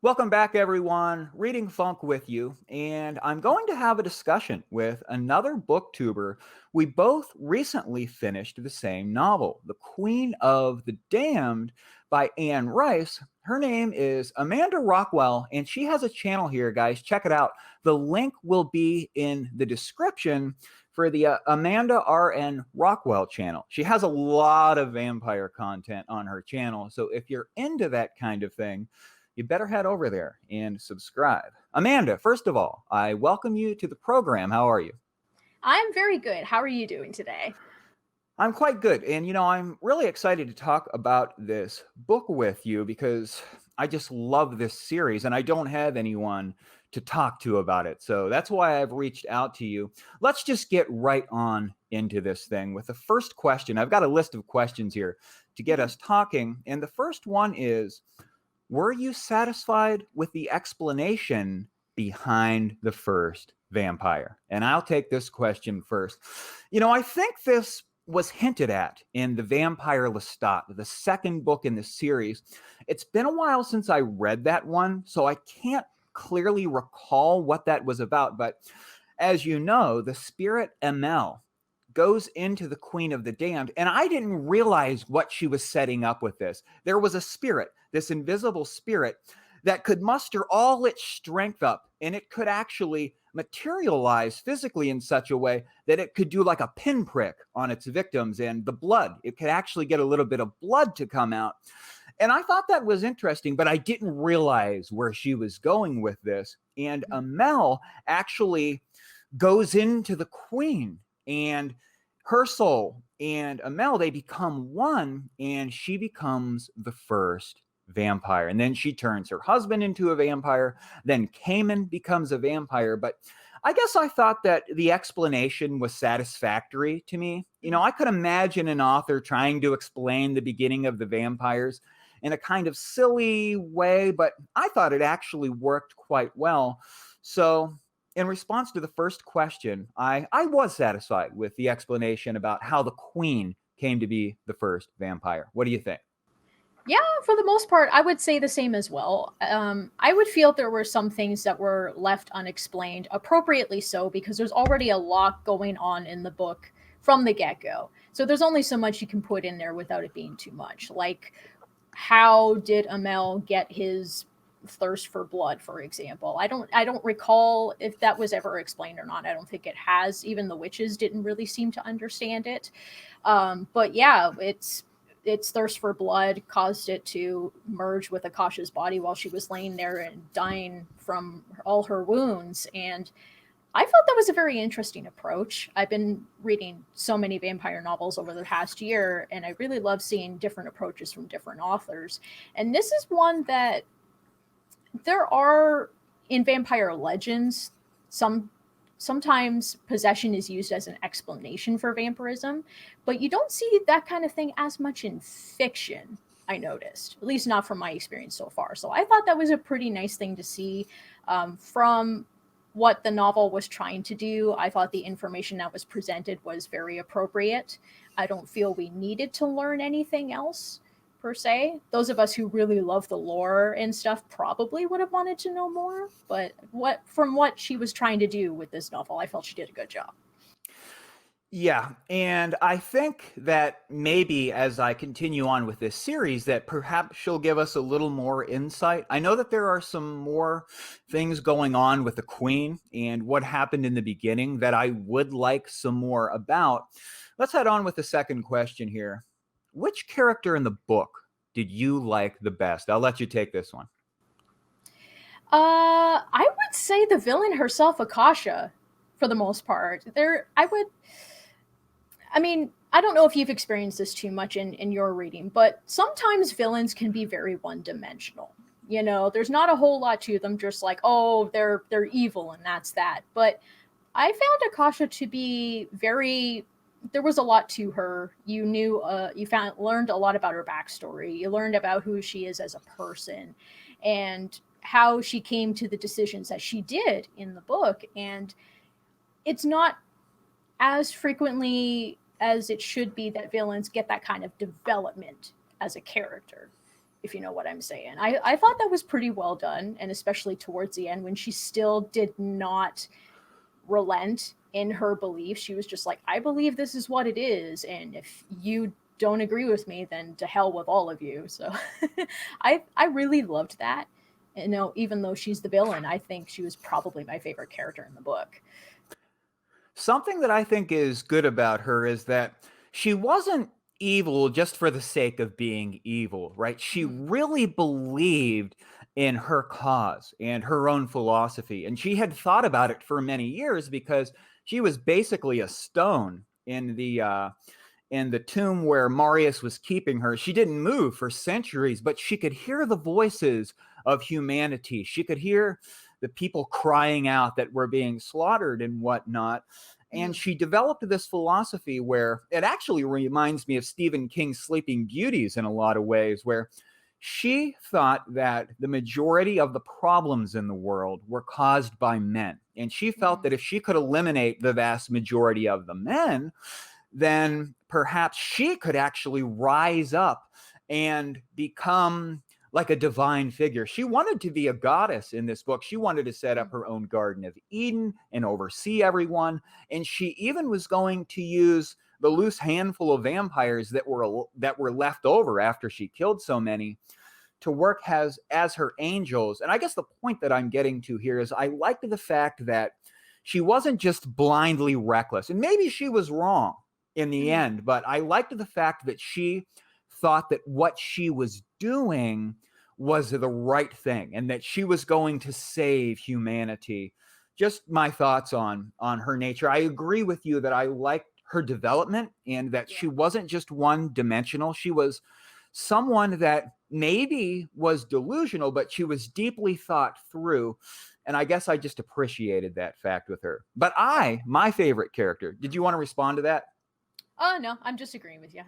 Welcome back, everyone. Reading Funk with you, and I'm going to have a discussion with another booktuber. We both recently finished the same novel, The Queen of the Damned by Anne Rice. Her name is Amanda Rockwell, and she has a channel here, guys. Check it out. The link will be in the description for the Amanda R.N. Rockwell channel. She has a lot of vampire content on her channel, so if you're into that kind of thing, you better head over there and subscribe. Amanda, first of all, I welcome you to the program. How are you? I'm very good. How are you doing today? I'm quite good. And, I'm really excited to talk about this book with you because I just love this series and I don't have anyone to talk to about it. So that's why I've reached out to you. Let's just get right on into this thing with the first question. I've got a list of questions here to get Mhm. us talking. And the first one is, were you satisfied with the explanation behind the first vampire? And I'll take this question first. I think this was hinted at in The Vampire Lestat, the second book in the series. It's been a while since I read that one, so I can't clearly recall what that was about. But as you know, the spirit ML goes into the Queen of the Damned, and I didn't realize what she was setting up with this. There was a spirit, this invisible spirit, that could muster all its strength up, and it could actually materialize physically in such a way that it could do like a pinprick on its victims, and the blood, it could actually get a little bit of blood to come out. And I thought that was interesting, but I didn't realize where she was going with this. And Amel actually goes into the queen, and her soul and Amel, they become one, and she becomes the first vampire. And then she turns her husband into a vampire. Then Cayman becomes a vampire. But I guess I thought that the explanation was satisfactory to me. I could imagine an author trying to explain the beginning of the vampires in a kind of silly way, but I thought it actually worked quite well. So, in response to the first question, I was satisfied with the explanation about how the queen came to be the first vampire. What do you think? Yeah, for the most part, I would say the same as well. I would feel there were some things that were left unexplained, appropriately so, because there's already a lot going on in the book from the get go. So there's only so much you can put in there without it being too much. Like, how did Amel get his thirst for blood, for example? I don't recall if that was ever explained or not. I don't think it has. Even the witches didn't really seem to understand it. But yeah, its thirst for blood caused it to merge with Akasha's body while she was laying there and dying from all her wounds. And I felt that was a very interesting approach. I've been reading so many vampire novels over the past year, and I really love seeing different approaches from different authors. And this is one that there are in vampire legends some sometimes possession is used as an explanation for vampirism, but you don't see that kind of thing as much in fiction. I noticed, at least not from my experience so far. So I thought that was a pretty nice thing to see from what the novel was trying to do. I thought the information that was presented was very appropriate. I don't feel we needed to learn anything else per se. Those of us who really love the lore and stuff probably would have wanted to know more, but what she was trying to do with this novel, I felt she did a good job. Yeah, and I think that maybe as I continue on with this series, that perhaps she'll give us a little more insight. I know that there are some more things going on with the Queen and what happened in the beginning that I would like some more about. Let's head on with the second question here. Which character in the book did you like the best? I'll let you take this one. I would say the villain herself, Akasha, for the most part. I mean, I don't know if you've experienced this too much in your reading, but sometimes villains can be very one dimensional. You know, there's not a whole lot to them, just like, oh, they're evil and that's that. But I found Akasha to be very there was a lot to her. You found learned a lot about her backstory. You learned about who she is as a person and how she came to the decisions that she did in the book. And it's not as frequently as it should be that villains get that kind of development as a character if you know what I'm saying. I thought that was pretty well done, and especially towards the end when she still did not relent in her belief. She was just like, I believe this is what it is, and if you don't agree with me, then to hell with all of you. So I really loved that. You know, even though she's the villain, I think she was probably my favorite character in the book. Something that I think is good about her is that she wasn't evil just for the sake of being evil, right? She Mhm. really believed in her cause and her own philosophy. And she had thought about it for many years because she was basically a stone in the tomb where Marius was keeping her. She didn't move for centuries, but she could hear the voices of humanity. She could hear the people crying out that were being slaughtered and whatnot. And Mhm. she developed this philosophy where it actually reminds me of Stephen King's Sleeping Beauties in a lot of ways, where she thought that the majority of the problems in the world were caused by men. And she felt Mhm. that if she could eliminate the vast majority of the men, then perhaps she could actually rise up and become like a divine figure. She wanted to be a goddess in this book. She wanted to set up Mhm. her own Garden of Eden and oversee everyone. And she even was going to use the loose handful of vampires that were left over after she killed so many to work as her angels. And I guess the point that I'm getting to here is I liked the fact that she wasn't just blindly reckless. And maybe she was wrong in the Mhm. end, but I liked the fact that she thought that what she was doing was the right thing and that she was going to save humanity. Just my thoughts on her nature. I agree with you that I liked her development and that Yeah. she wasn't just one dimensional. She was someone that maybe was delusional, but she was deeply thought through. And I guess I just appreciated that fact with her. But my favorite character, did you want to respond to that? Oh no, I'm just agreeing with you.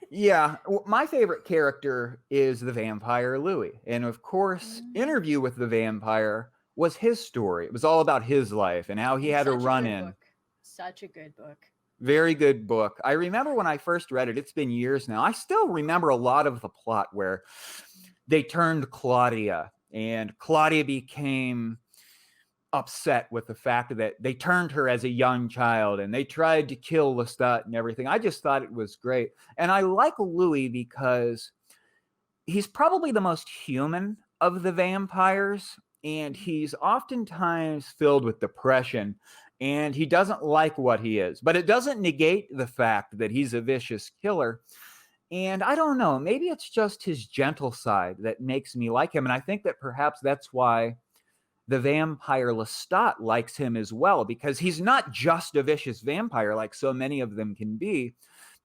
Yeah, my favorite character is the vampire Louis. And of course, Mm. Interview with the Vampire was his story. It was all about his life and how he And had to such a run good in. book. Such a good book. Very good book. I remember when I first read it, it's been years now. I still remember a lot of the plot where they turned Claudia, and Claudia became upset with the fact that they turned her as a young child and they tried to kill Lestat and everything. I just thought it was great. And I like Louis because he's probably the most human of the vampires, and Mhm. he's oftentimes filled with depression and he doesn't like what he is. But it doesn't negate the fact that he's a vicious killer. And I don't know, maybe it's just his gentle side that makes me like him. And I think that perhaps that's why the vampire Lestat likes him as well, because he's not just a vicious vampire like so many of them can be,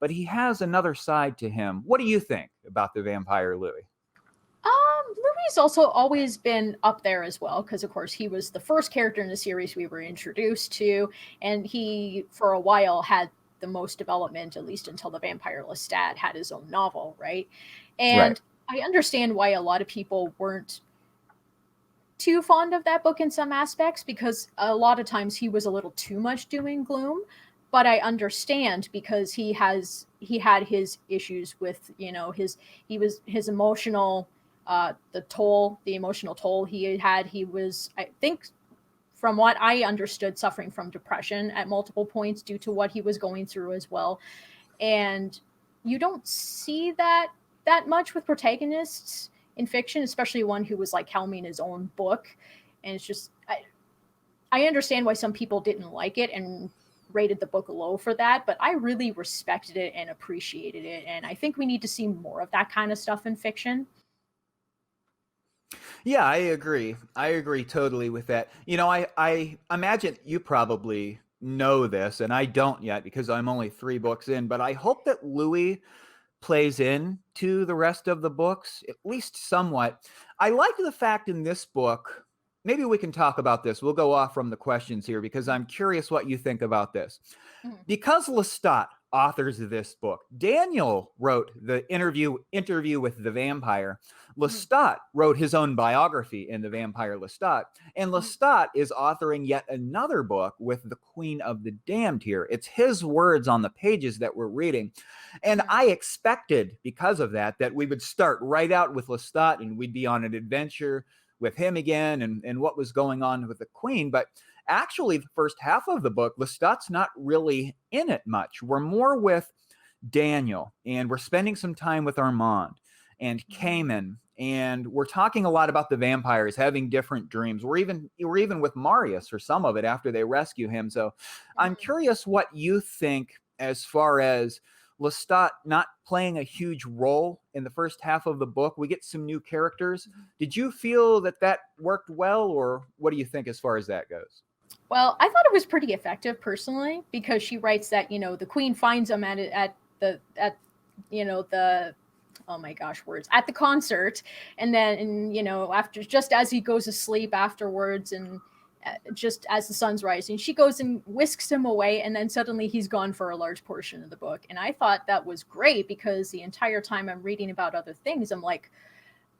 but he has another side to him. What do you think about the vampire Louis? Louis also always been up there as well, because of course he was the first character in the series we were introduced to, and he for a while had the most development, at least until the Vampire Lestat had his own novel, right? Right. And I understand why a lot of people weren't too fond of that book in some aspects, because a lot of times he was a little too much doom and gloom. But I understand because he had his issues with, you know, his emotional the emotional toll he had. He was, I think, from what I understood, suffering from depression at multiple points due to what he was going through as well. And you don't see that much with protagonists in fiction, especially one who was like helming his own book. And it's just I understand why some people didn't like it and rated the book low for that, but I really respected it and appreciated it, and I think we need to see more of that kind of stuff in fiction. Yeah, I agree. I agree totally with that. You know, I imagine you probably know this, and I don't yet because I'm only 3 books in, but I hope that Louis plays in to the rest of the books, at least somewhat. I like the fact in this book, maybe we can talk about this. We'll go off from the questions here because I'm curious what you think about this. Mhm. Because Lestat authors of this book. Daniel wrote the interview with the vampire. Lestat wrote his own biography in The Vampire Lestat. And Lestat is authoring yet another book with the Queen of the Damned here. It's his words on the pages that we're reading. And I expected, because of that, that we would start right out with Lestat and we'd be on an adventure with him again and what was going on with the Queen. But actually, the first half of the book, Lestat's not really in it much. We're more with Daniel, and we're spending some time with Armand and Cayman, and we're talking a lot about the vampires having different dreams. We're even with Marius for some of it after they rescue him. So I'm curious what you think as far as Lestat not playing a huge role in the first half of the book. We get some new characters. Did you feel that worked well, or what do you think as far as that goes? Well, I thought it was pretty effective personally, because she writes that, the Queen finds him at the oh my gosh, words, at the concert, and then after, just as he goes to sleep afterwards, and just as the sun's rising, she goes and whisks him away, and then suddenly he's gone for a large portion of the book. And I thought that was great, because the entire time I'm reading about other things, I'm like,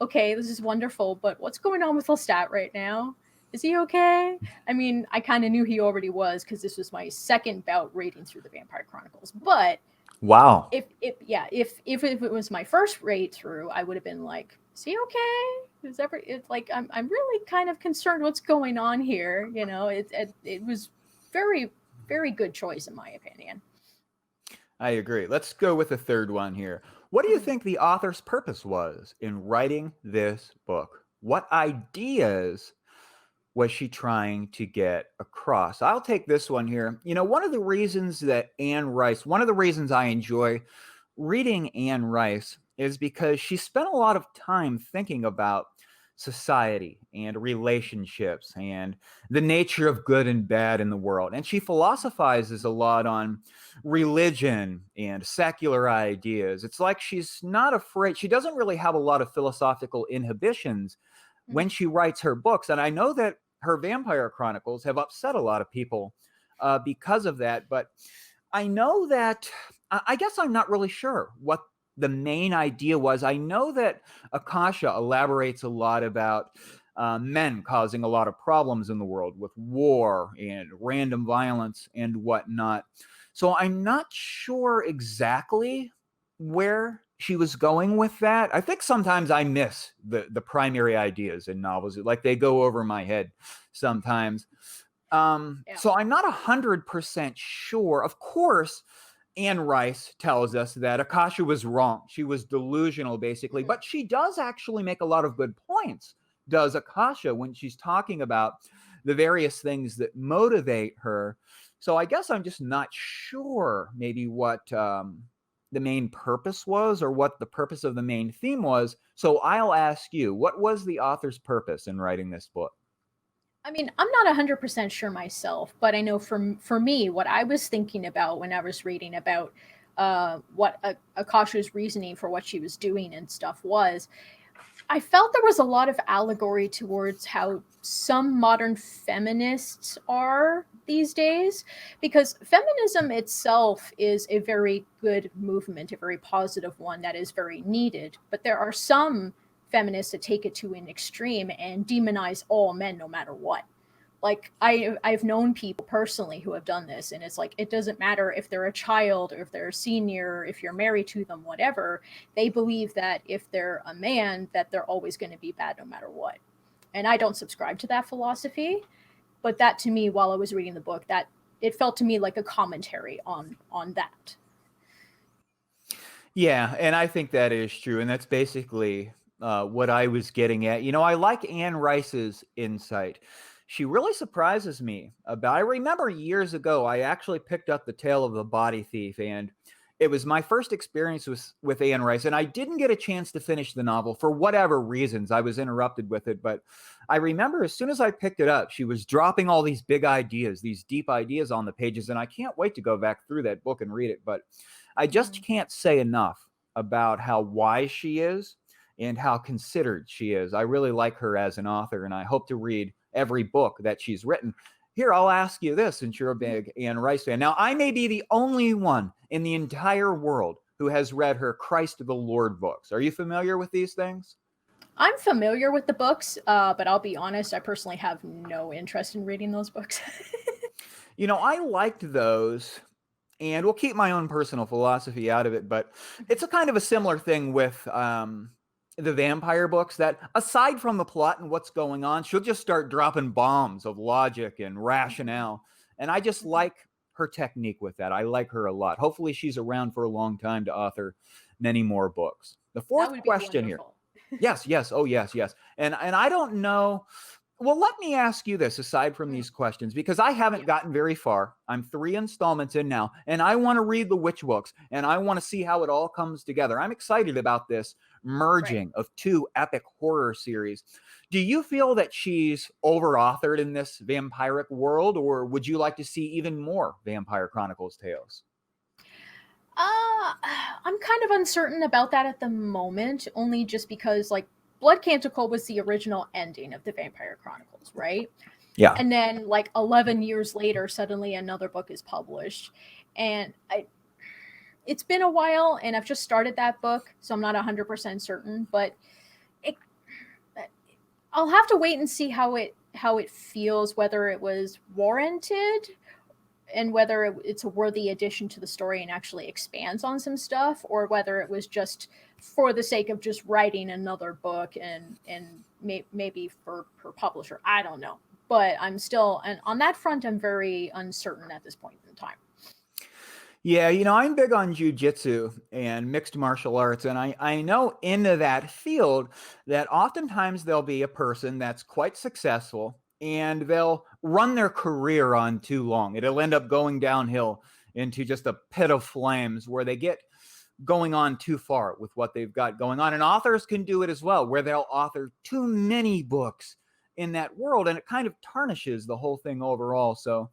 okay, this is wonderful, but what's going on with Lestat right now? Is he okay? I mean, I kind of knew he already was, because this was my second bout reading through the Vampire Chronicles. But wow, if it was my first read through, I would have been like, is he okay? It's like I'm really kind of concerned what's going on here. It was very, very good choice in my opinion. I agree. Let's go with the third one here. What do you think the author's purpose was in writing this book? What ideas was she trying to get across? I'll take this one here. One of the reasons I enjoy reading Anne Rice is because she spent a lot of time thinking about society and relationships and the nature of good and bad in the world. And she philosophizes a lot on religion and secular ideas. It's like she's not afraid. She doesn't really have a lot of philosophical inhibitions when she writes her books. And I know that her Vampire Chronicles have upset a lot of people because of that. But I know that, I guess I'm not really sure what the main idea was. I know that Akasha elaborates a lot about men causing a lot of problems in the world with war and random violence and whatnot. So I'm not sure exactly where she was going with that. I think sometimes I miss the primary ideas in novels. Like they go over my head sometimes. So I'm not 100% sure. Of course, Anne Rice tells us that Akasha was wrong. She was delusional, basically. But she does actually make a lot of good points, does Akasha, when she's talking about the various things that motivate her. So I guess I'm just not sure maybe what the main purpose was, or what the purpose of the main theme was. So I'll ask you, what was the author's purpose in writing this book? I mean, I'm not 100% sure myself, but I know for me, what I was thinking about when I was reading about what Akasha's reasoning for what she was doing and stuff was, I felt there was a lot of allegory towards how some modern feminists are these days, because feminism itself is a very good movement, a very positive one that is very needed. But there are some feminists that take it to an extreme and demonize all men no matter what. Like I've known people personally who have done this, and it's like, it doesn't matter if they're a child or if they're a senior, if you're married to them, whatever. They believe that if they're a man, that they're always going to be bad no matter what. And I don't subscribe to that philosophy, but that to me, while I was reading the book, that it felt to me like a commentary on that. Yeah, and I think that is true, and that's basically what I was getting at. I like Anne Rice's insight. She really surprises me. I remember years ago, I actually picked up The Tale of the Body Thief, and it was my first experience with Anne Rice, and I didn't get a chance to finish the novel for whatever reasons. I was interrupted with it, but I remember as soon as I picked it up, she was dropping all these big ideas, these deep ideas on the pages, and I can't wait to go back through that book and read it. But I just can't say enough about how wise she is and how considered she is. I really like her as an author, and I hope to read every book that she's written. here, I'll ask you this, since you're a big Anne Rice fan. Now, I may be the only one in the entire world who has read her Christ the Lord books. Are you familiar with these things? I'm familiar with the books, but I'll be honest, I personally have no interest in reading those books. I liked those, and we'll keep my own personal philosophy out of it, but it's a kind of a similar thing with the vampire books, that aside from the plot and what's going on, she'll just start dropping bombs of logic and rationale. And I just like her technique with that. I like her a lot. Hopefully she's around for a long time to author many more books. The fourth question here. Yes. Oh, yes. And I don't know. Well, let me ask you this, aside from these questions, because I haven't gotten very far. I'm 3 installments in now, and I want to read the witch books, and I want to see how it all comes together. I'm excited about this merging of 2 epic horror series. Do you feel that she's over-authored in this vampiric world, or would you like to see even more Vampire Chronicles tales? I'm kind of uncertain about that at the moment, only just because, like, Blood Canticle was the original ending of the Vampire Chronicles, right? Yeah. And then, like, 11 years later, suddenly another book is published. And it's been a while, and I've just started that book, so I'm not 100% certain, but I'll have to wait and see how it feels, whether it was warranted and whether it's a worthy addition to the story and actually expands on some stuff, or whether it was just for the sake of just writing another book and maybe for publisher. I don't know. But I'm still, and on that front, I'm very uncertain at this point in time. Yeah, I'm big on jiu-jitsu and mixed martial arts, and I know in that field that oftentimes there'll be a person that's quite successful, and they'll run their career on too long. It'll end up going downhill into just a pit of flames where they get going on too far with what they've got going on. And authors can do it as well, where they'll author too many books in that world, and it kind of tarnishes the whole thing overall. So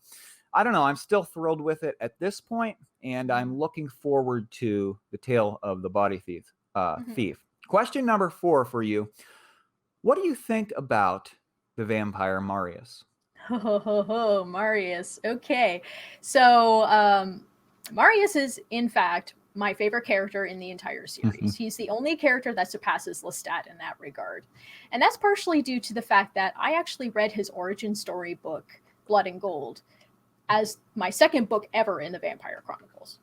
I don't know. I'm still thrilled with it at this point, and I'm looking forward to The Tale of the Body Thief. Question number 4 for you. What do you think about the vampire Marius? Marius. Okay. So Marius is, in fact, my favorite character in the entire series. He's the only character that surpasses Lestat in that regard. And that's partially due to the fact that I actually read his origin story book, Blood and Gold, as my second book ever in the Vampire Chronicles.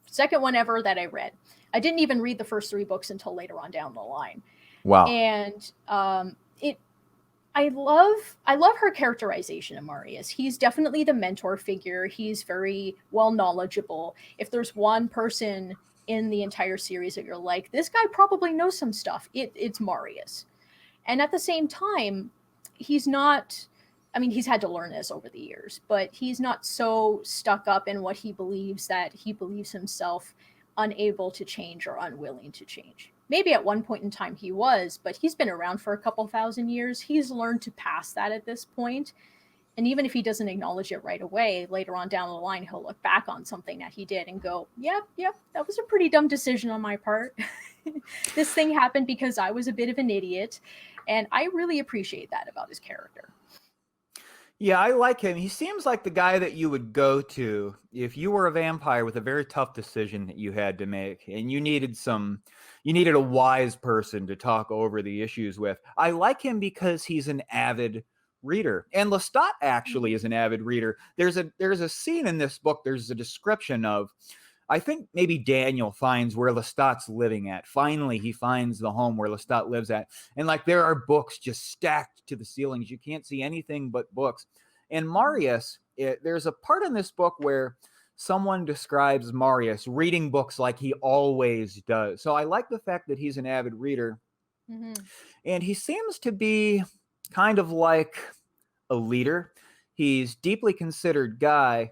Second one ever that I read. I didn't even read the first 3 books until later on down the line. Wow. And I love her characterization of Marius. He's definitely the mentor figure. He's very well knowledgeable. If there's one person in the entire series that you're like, this guy probably knows some stuff, it's Marius. And at the same time, he's not, I mean, he's had to learn this over the years, but he's not so stuck up in what he believes that he believes himself unable to change or unwilling to change. Maybe at one point in time he was, but he's been around for a couple thousand years. He's learned to pass that at this point. And even if he doesn't acknowledge it right away, later on down the line, he'll look back on something that he did and go, yep, that was a pretty dumb decision on my part. This thing happened because I was a bit of an idiot. And I really appreciate that about his character. Yeah, I like him. He seems like the guy that you would go to if you were a vampire with a very tough decision that you had to make, and you needed a wise person to talk over the issues with. I like him because he's an avid reader, and Lestat actually is an avid reader. There's a scene in this book. There's a description of, I think maybe Daniel finds where Lestat's living at. Finally, he finds the home where Lestat lives at. And like, there are books just stacked to the ceilings. You can't see anything but books. And Marius, there's a part in this book where someone describes Marius reading books like he always does. So I like the fact that he's an avid reader. And he seems to be kind of like a leader. He's deeply considered guy.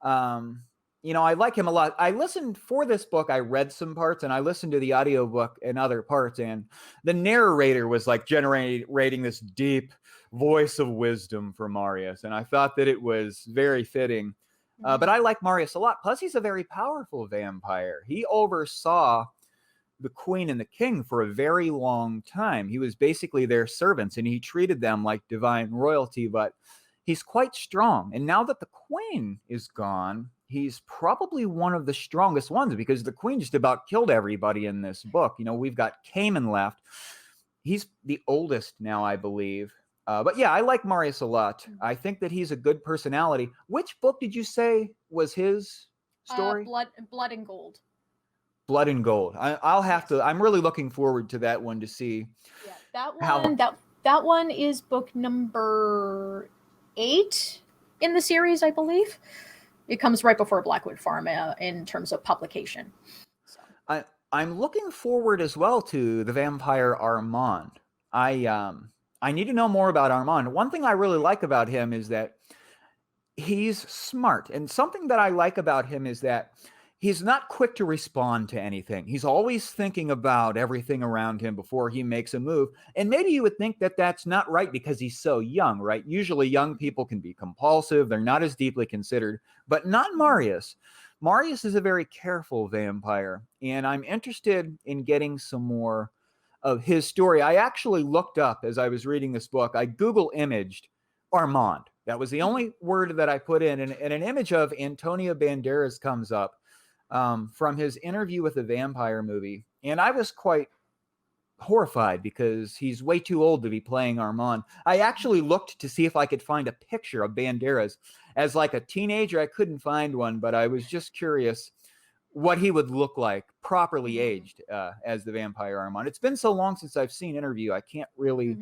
I like him a lot. I listened for this book. I read some parts and I listened to the audiobook and other parts. And the narrator was like generating this deep voice of wisdom for Marius. And I thought that it was very fitting. But I like Marius a lot. Plus, he's a very powerful vampire. He oversaw the queen and the king for a very long time. He was basically their servants and he treated them like divine royalty. But he's quite strong. And now that the queen is gone, he's probably one of the strongest ones, because the queen just about killed everybody in this book. You know, we've got Cayman left. He's the oldest now, I believe. But yeah, I like Marius a lot. I think that he's a good personality. Which book did you say was his story? Blood and Gold. Blood and Gold. I'll have Yes. to. I'm really looking forward to that one to see. Yeah, that one is book number 8 in the series, I believe. It comes right before Blackwood Farm in terms of publication. So. I'm looking forward as well to the vampire Armand. I need to know more about Armand. One thing I really like about him is that he's smart, and something that I like about him is that he's not quick to respond to anything. He's always thinking about everything around him before he makes a move. And maybe you would think that that's not right because he's so young, right? Usually young people can be compulsive. They're not as deeply considered, but not Marius. Marius is a very careful vampire, and I'm interested in getting some more of his story. I actually looked up as I was reading this book, I Google imaged Armand. That was the only word that I put in, and an image of Antonio Banderas comes up from his interview with the vampire movie. And I was quite horrified because he's way too old to be playing Armand. I actually looked to see if I could find a picture of Banderas as like a teenager. I couldn't find one, but I was just curious what he would look like properly aged as the vampire Armand. It's been so long since I've seen Interview. I can't really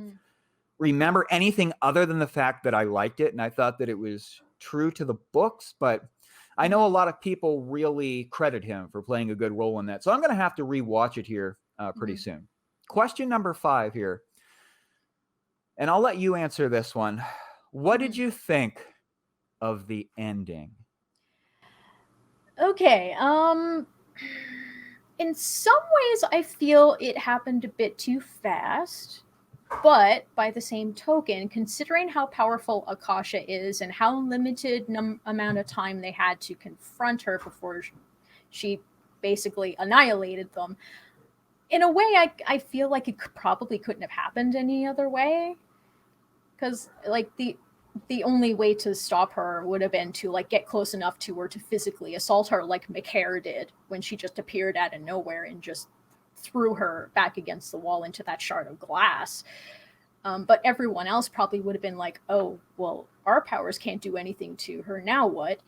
remember anything other than the fact that I liked it and I thought that it was true to the books, but I know a lot of people really credit him for playing a good role in that. So I'm going to have to rewatch it here pretty soon. Question number 5 here. And I'll let you answer this one. What did you think of the ending? Okay. In some ways, I feel it happened a bit too fast. But by the same token, considering how powerful Akasha is and how limited amount of time they had to confront her before she basically annihilated them, in a way, I feel like it probably couldn't have happened any other way. Because like the only way to stop her would have been to like get close enough to her to physically assault her, like McHare did when she just appeared out of nowhere and just threw her back against the wall into that shard of glass. But everyone else probably would have been like, oh, well, our powers can't do anything to her. Now what?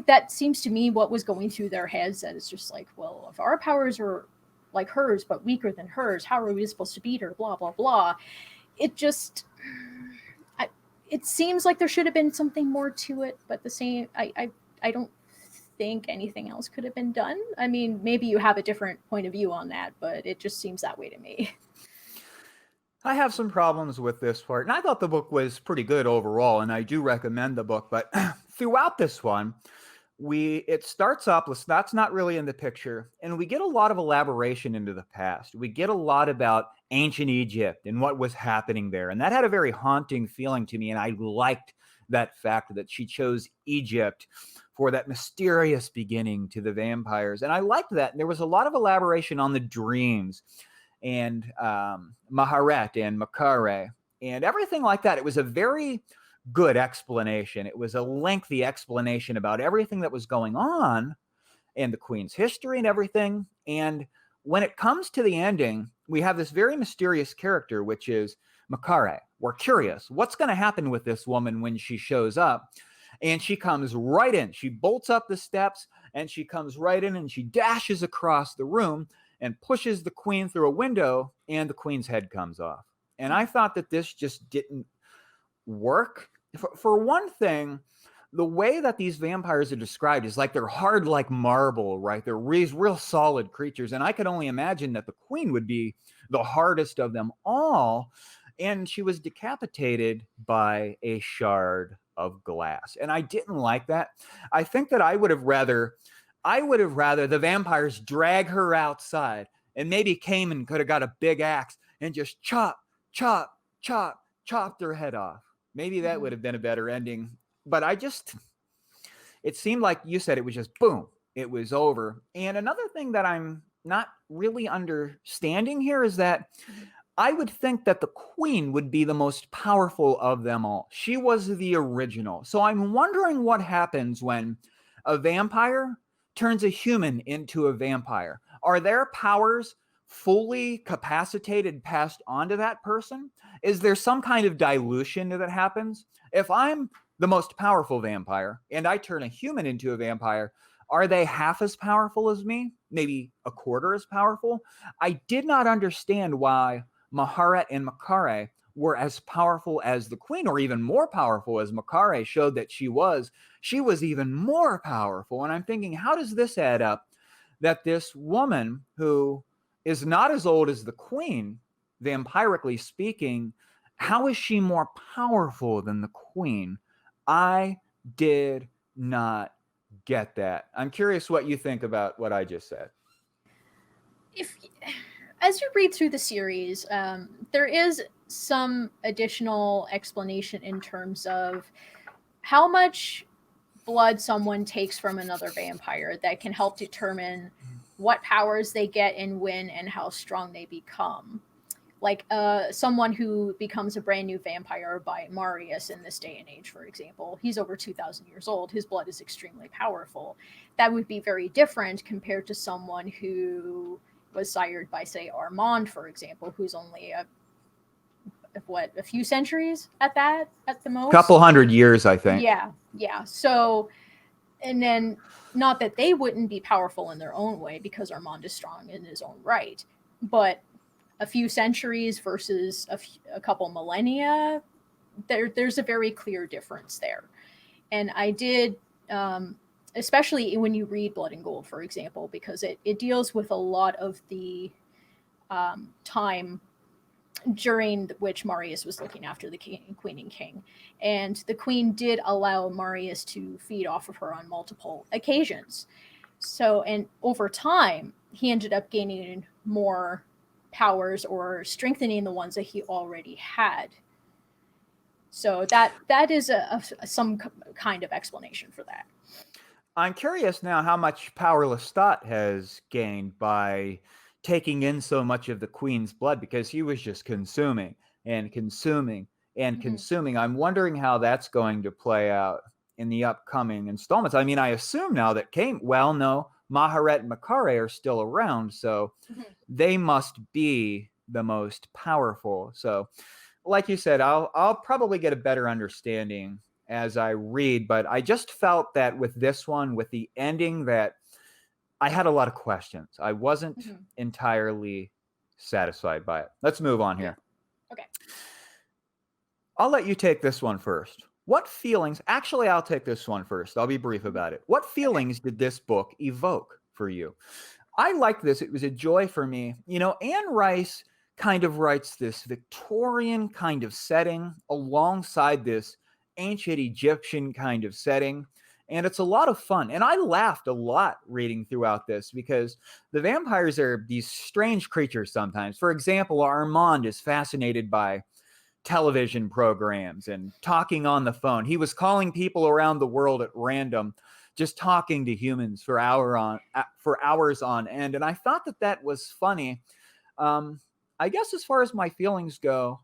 That seems to me what was going through their heads, that it's just like, well, if our powers are like hers but weaker than hers, how are we supposed to beat her? Blah, blah, blah. It just... it seems like there should have been something more to it, but the same... I don't think anything else could have been done. I mean, maybe you have a different point of view on that, but it just seems that way to me. I have some problems with this part, and I thought the book was pretty good overall, and I do recommend the book, but throughout this one, it starts up, that's not really in the picture, and we get a lot of elaboration into the past. We get a lot about ancient Egypt and what was happening there, and that had a very haunting feeling to me, and I liked that fact that she chose Egypt for that mysterious beginning to the vampires. And I liked that. And there was a lot of elaboration on the dreams and Maharet and Makare and everything like that. It was a very good explanation. It was a lengthy explanation about everything that was going on and the Queen's history and everything. And when it comes to the ending, we have this very mysterious character, which is Makare. We're curious, what's going to happen with this woman when she shows up? And she comes right in. She bolts up the steps and she comes right in and she dashes across the room and pushes the Queen through a window, and the Queen's head comes off. And I thought that this just didn't work. For one thing, the way that these vampires are described is like they're hard like marble, right? They're real solid creatures. And I could only imagine that the Queen would be the hardest of them all. And she was decapitated by a shard of glass. And I didn't like that. I think that I would have rather the vampires drag her outside, and maybe Cayman could have got a big axe and just chop their head off. Maybe that would have been a better ending. But it seemed like you said it was just boom, it was over. And another thing that I'm not really understanding here is that I would think that the queen would be the most powerful of them all. She was the original. So I'm wondering what happens when a vampire turns a human into a vampire. Are their powers fully capacitated, passed on to that person? Is there some kind of dilution that happens? If I'm the most powerful vampire and I turn a human into a vampire, are they half as powerful as me? Maybe a quarter as powerful? I did not understand why Maharet and Makare were as powerful as the queen, or even more powerful, as Makare showed that she was. She was even more powerful. And I'm thinking, how does this add up that this woman who is not as old as the queen, vampirically speaking, how is she more powerful than the queen? I did not get that. I'm curious what you think about what I just said. If as you read through the series, there is some additional explanation in terms of how much blood someone takes from another vampire that can help determine what powers they get and when and how strong they become. Like someone who becomes a brand new vampire by Marius in this day and age, for example, he's over 2,000 years old. His blood is extremely powerful. That would be very different compared to someone who was sired by, say, Armand, for example, who's only a few centuries at the most. Couple hundred years, I think. Yeah. So, and then not that they wouldn't be powerful in their own way because Armand is strong in his own right, but a few centuries versus a couple millennia, there's a very clear difference there. And I did, especially when you read Blood and Gold, for example, because it deals with a lot of the time during which Marius was looking after the king, queen and king. And the queen did allow Marius to feed off of her on multiple occasions. So, and over time, he ended up gaining more powers or strengthening the ones that he already had. So that is some kind of explanation for that. I'm curious now how much power Lestat has gained by taking in so much of the queen's blood, because he was just consuming and consuming and Mhm. consuming. I'm wondering how that's going to play out in the upcoming installments. I mean, I assume now that Maharet and Makare are still around, so Mhm. they must be the most powerful. So, like you said, I'll probably get a better understanding as I read, but I just felt that with this one, with the ending, that I had a lot of questions. I wasn't Mhm. entirely satisfied by it. Let's move on Yeah. here. Okay. I'll let you take this one first. What feelings, actually, I'll take this one first. I'll be brief about it. What feelings did this book evoke for you? I liked this. It was a joy for me. You know, Anne Rice kind of writes this Victorian kind of setting alongside this ancient Egyptian kind of setting. And it's a lot of fun. And I laughed a lot reading throughout this because the vampires are these strange creatures sometimes. For example, Armand is fascinated by television programs and talking on the phone. He was calling people around the world at random, just talking to humans for hours on end. And I thought that was funny. I guess as far as my feelings go,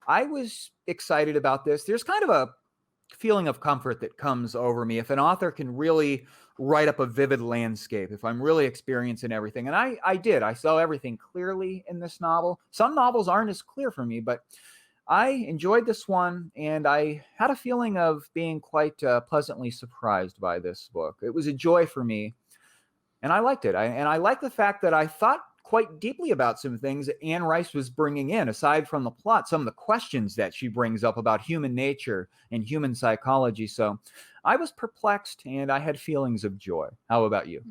I was excited about this. There's kind of a feeling of comfort that comes over me if an author can really write up a vivid landscape, if I'm really experiencing everything. And I did. I saw everything clearly in this novel. Some novels aren't as clear for me, but I enjoyed this one, and I had a feeling of being quite pleasantly surprised by this book. It was a joy for me, and I liked it. And I like the fact that I thought quite deeply about some things that Anne Rice was bringing in, aside from the plot, some of the questions that she brings up about human nature and human psychology. So I was perplexed, and I had feelings of joy. How about you?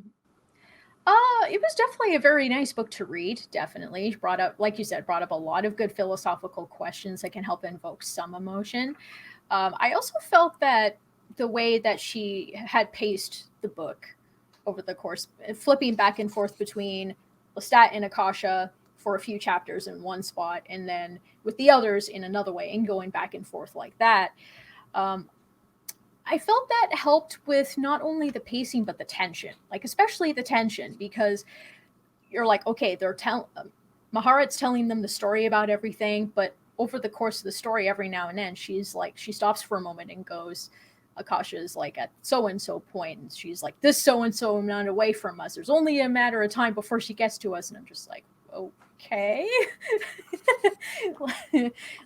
It was definitely a very nice book to read. Definitely brought up, like you said, brought up a lot of good philosophical questions that can help invoke some emotion. I also felt that the way that she had paced the book over the course, flipping back and forth between Lestat and Akasha for a few chapters in one spot, and then with the others in another way, and going back and forth like that. Um, I felt that helped with not only the pacing but the tension, like especially the tension, because you're like, okay, Maharet's telling them the story about everything, but over the course of the story, every now and then, she stops for a moment and goes, Akasha's like at so and so point, and she's like, this so and so amount away from us. There's only a matter of time before she gets to us, and I'm just like, okay.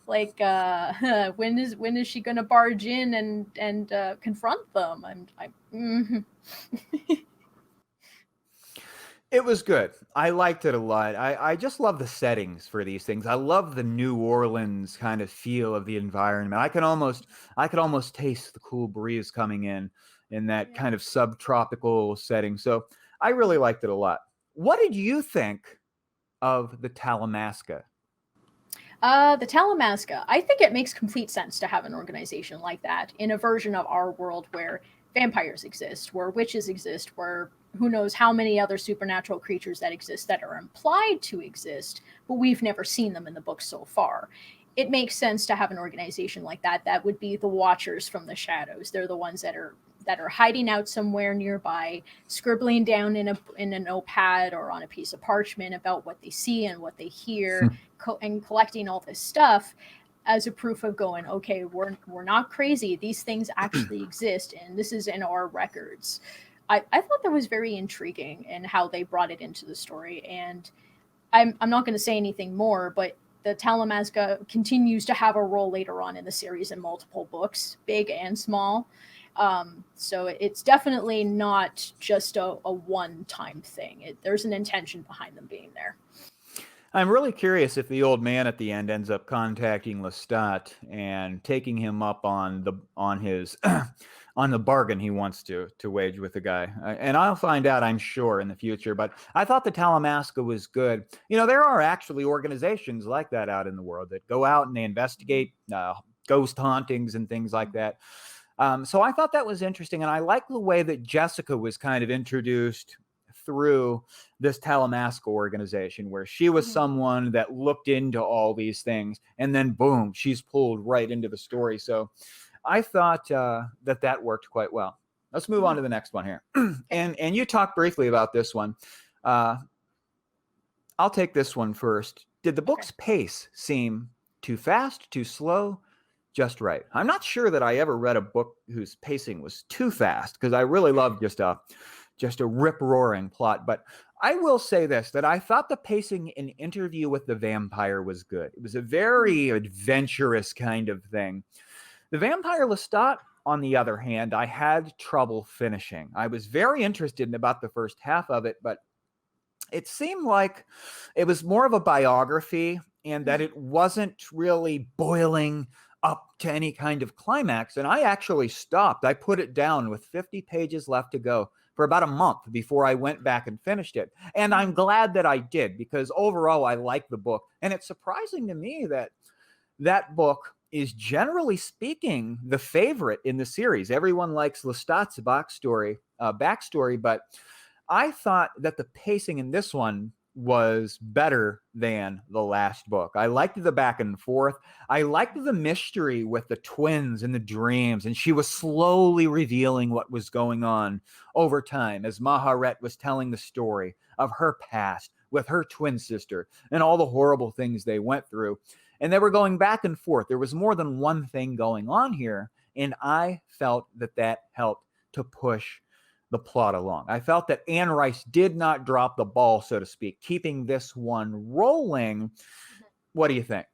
Like, when is she gonna barge in and confront them? It was good. I liked it a lot. I just love the settings for these things. I love the New Orleans kind of feel of the environment. I could almost taste the cool breeze coming in that kind of subtropical setting. So I really liked it a lot. What did you think of the Talamasca? The Talamasca. I think it makes complete sense to have an organization like that in a version of our world where vampires exist, where witches exist, where who knows how many other supernatural creatures that exist that are implied to exist, but we've never seen them in the books so far. It makes sense to have an organization like that. That would be the Watchers from the shadows. They're the ones that are hiding out somewhere nearby, scribbling down in a notepad or on a piece of parchment about what they see and what they hear, and collecting all this stuff as a proof of going, okay, we're not crazy. These things actually exist, and this is in our records. I thought that was very intriguing in how they brought it into the story, and I'm not going to say anything more, but the Talamasca continues to have a role later on in the series in multiple books, big and small. So it's definitely not just a one-time thing. There's an intention behind them being there. I'm really curious if the old man at the end ends up contacting Lestat and taking him up on his on the bargain he wants to wage with the guy. And I'll find out, I'm sure, in the future. But I thought the Talamasca was good. You know, there are actually organizations like that out in the world that go out and they investigate ghost hauntings and things like that. So I thought that was interesting. And I like the way that Jessica was kind of introduced through this Talamasca organization, where she was someone that looked into all these things, and then boom, she's pulled right into the story. So I thought that worked quite well. Let's move on to the next one here. and you talked briefly about this one. I'll take this one first. Did the book's pace seem too fast, too slow, just right? I'm not sure that I ever read a book whose pacing was too fast, because I really love just a rip-roaring plot. But I will say this, that I thought the pacing in Interview with the Vampire was good. It was a very adventurous kind of thing. The Vampire Lestat, on the other hand, I had trouble finishing. I was very interested in about the first half of it, but it seemed like it was more of a biography, and that it wasn't really boiling up to any kind of climax. And I actually stopped. I put it down with 50 pages left to go for about a month before I went back and finished it. And I'm glad that I did, because overall I like the book. And it's surprising to me that that book is, generally speaking, the favorite in the series. Everyone likes Lestat's backstory, but I thought that the pacing in this one was better than the last book. I liked the back and forth. I liked the mystery with the twins and the dreams, and she was slowly revealing what was going on over time as Maharet was telling the story of her past with her twin sister and all the horrible things they went through. And they were going back and forth. There was more than one thing going on here, and I felt that helped to push the plot along. I felt that Anne Rice did not drop the ball, so to speak, keeping this one rolling. What do you think?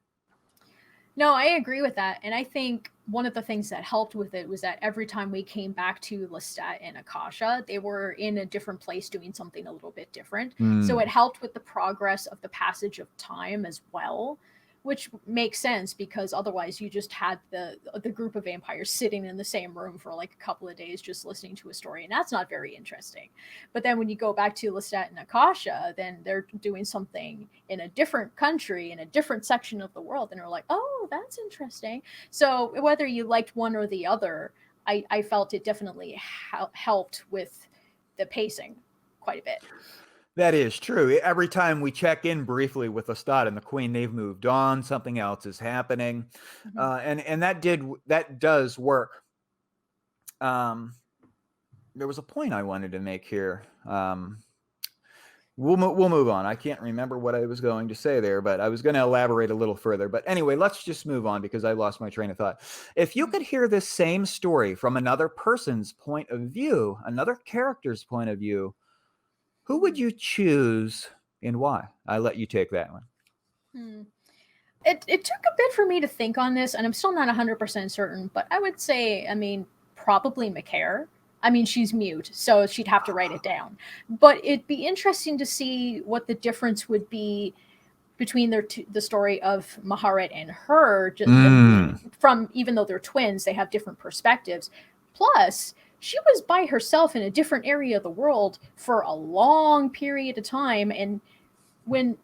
No, I agree with that. And I think one of the things that helped with it was that every time we came back to Lestat and Akasha, they were in a different place doing something a little bit different. So it helped with the progress of the passage of time as well, which makes sense, because otherwise you just had the group of vampires sitting in the same room for like a couple of days just listening to a story, and that's not very interesting. But then when you go back to Lestat and Akasha, then they're doing something in a different country, in a different section of the world, and you're like, oh, that's interesting. So whether you liked one or the other, I felt it definitely helped with the pacing quite a bit. That is true. Every time we check in briefly with Lestat and the Queen, they've moved on. Something else is happening, and that does work. There was a point I wanted to make here. We'll move on. I can't remember what I was going to say there, but I was going to elaborate a little further. But anyway, let's just move on because I lost my train of thought. If you could hear this same story from another person's point of view, another character's point of view, who would you choose and why? I let you take that one. Hmm. It took a bit for me to think on this, and I'm still not 100% certain, but I would say, I mean, probably McCare. I mean, she's mute, so she'd have to write it down. But it'd be interesting to see what the difference would be between the story of Maharet and her, from even though they're twins, they have different perspectives. Plus, she was by herself in a different area of the world for a long period of time, and when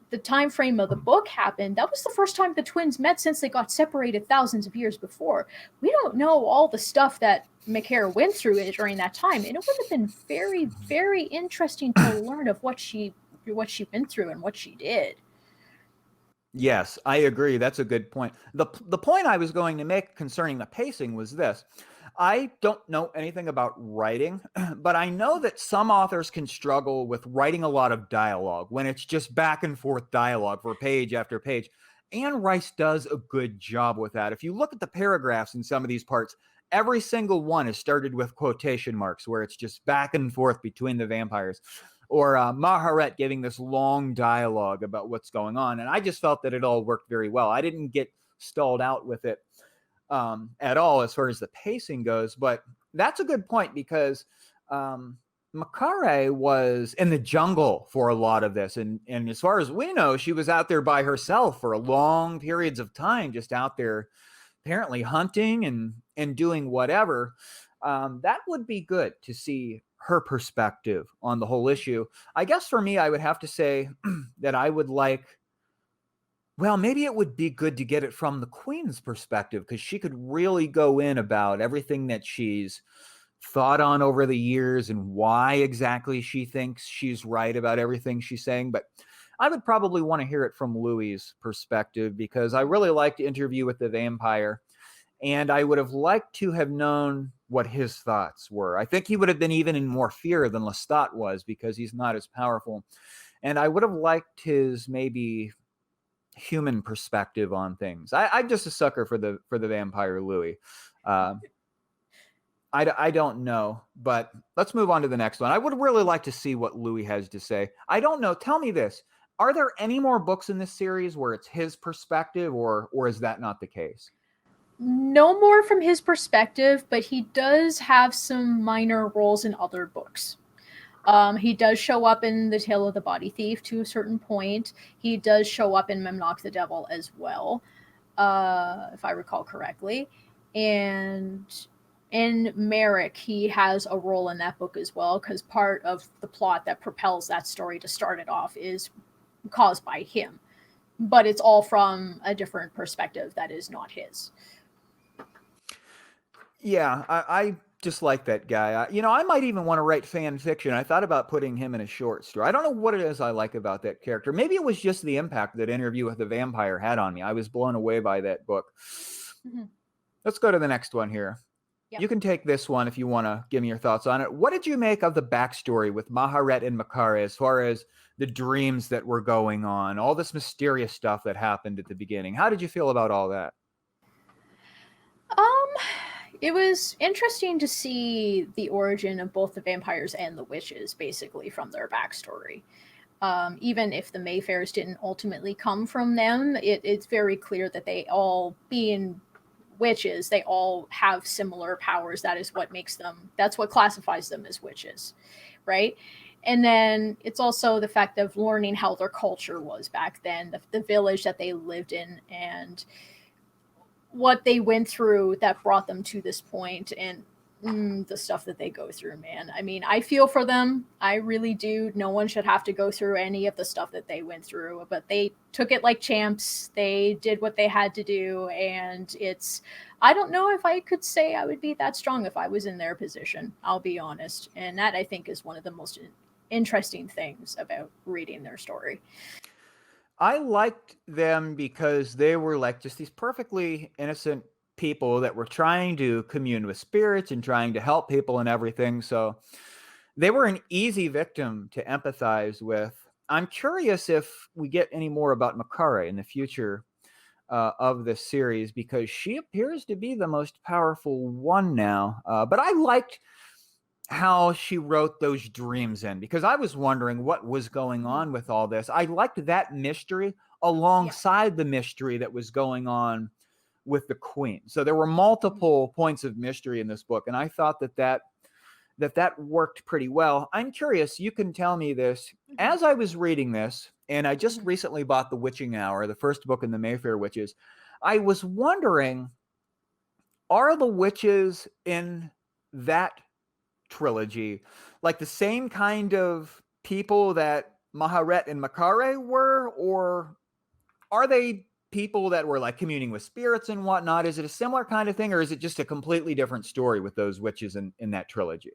the time frame of the book happened, that was the first time the twins met since they got separated thousands of years before. We don't know all the stuff that McCare went through during that time, and it would have been very, very interesting to learn of what she went through and what she did. Yes, I agree. That's a good point. The point I was going to make concerning the pacing was this. I don't know anything about writing, but I know that some authors can struggle with writing a lot of dialogue when it's just back and forth dialogue for page after page. Anne Rice does a good job with that. If you look at the paragraphs in some of these parts, every single one is started with quotation marks where it's just back and forth between the vampires. Or Maharet giving this long dialogue about what's going on. And I just felt that it all worked very well. I didn't get stalled out with it at all as far as the pacing goes. But that's a good point because Makare was in the jungle for a lot of this. And as far as we know, she was out there by herself for long periods of time, just out there apparently hunting and doing whatever. That would be good to see her perspective on the whole issue. I guess for me, I would have to say that I would like, well, maybe it would be good to get it from the Queen's perspective because she could really go in about everything that she's thought on over the years and why exactly she thinks she's right about everything she's saying. But I would probably want to hear it from Louis's perspective because I really liked Interview with the Vampire. And I would have liked to have known what his thoughts were. I think he would have been even in more fear than Lestat was because he's not as powerful. And I would have liked his maybe human perspective on things. I'm just a sucker for the vampire Louis. I don't know, but let's move on to the next one. I would really like to see what Louis has to say. I don't know. Tell me this. Are there any more books in this series where it's his perspective or is that not the case? No more from his perspective, but he does have some minor roles in other books. He does show up in The Tale of the Body Thief to a certain point. He does show up in Memnoch the Devil as well, if I recall correctly. And in Merrick, he has a role in that book as well, because part of the plot that propels that story to start it off is caused by him. But it's all from a different perspective that is not his. Yeah, I just like that guy. I might even want to write fan fiction. I thought about putting him in a short story. I don't know what it is I like about that character. Maybe it was just the impact that Interview with the Vampire had on me. I was blown away by that book. Mm-hmm. Let's go to the next one here. Yep. You can take this one if you want to give me your thoughts on it. What did you make of the backstory with Maharet and Makare as far as the dreams that were going on, all this mysterious stuff that happened at the beginning? How did you feel about all that? It was interesting to see the origin of both the vampires and the witches, basically, from their backstory. Even if the Mayfairs didn't ultimately come from them, it's very clear that they all, being witches, they all have similar powers. That is what makes them, that's what classifies them as witches, right? And then it's also the fact of learning how their culture was back then, the village that they lived in, and what they went through that brought them to this point, and the stuff that they go through, man. I mean, I feel for them. I really do. No one should have to go through any of the stuff that they went through, but they took it like champs. They did what they had to do, and I don't know if I could say I would be that strong if I was in their position. I'll be honest. And that, I think, is one of the most interesting things about reading their story. I liked them because they were like just these perfectly innocent people that were trying to commune with spirits and trying to help people and everything. So they were an easy victim to empathize with. I'm curious if we get any more about Makare in the future of the series, because she appears to be the most powerful one now. But I liked how she wrote those dreams in, because I was wondering what was going Mhm. on with all this. I liked that mystery Yeah. alongside the mystery that was going on with the queen. So there were Mhm. multiple points of mystery in this book, and I thought that worked pretty well. I'm curious, you can tell me this. Mhm. As I was reading this, and I just Mhm. recently bought The Witching Hour, the first book in the Mayfair Witches, I was wondering, are the witches in that trilogy like the same kind of people that Maharet and Makare were, or are they people that were like communing with spirits and whatnot? Is it a similar kind of thing, or is it just a completely different story with those witches in that trilogy?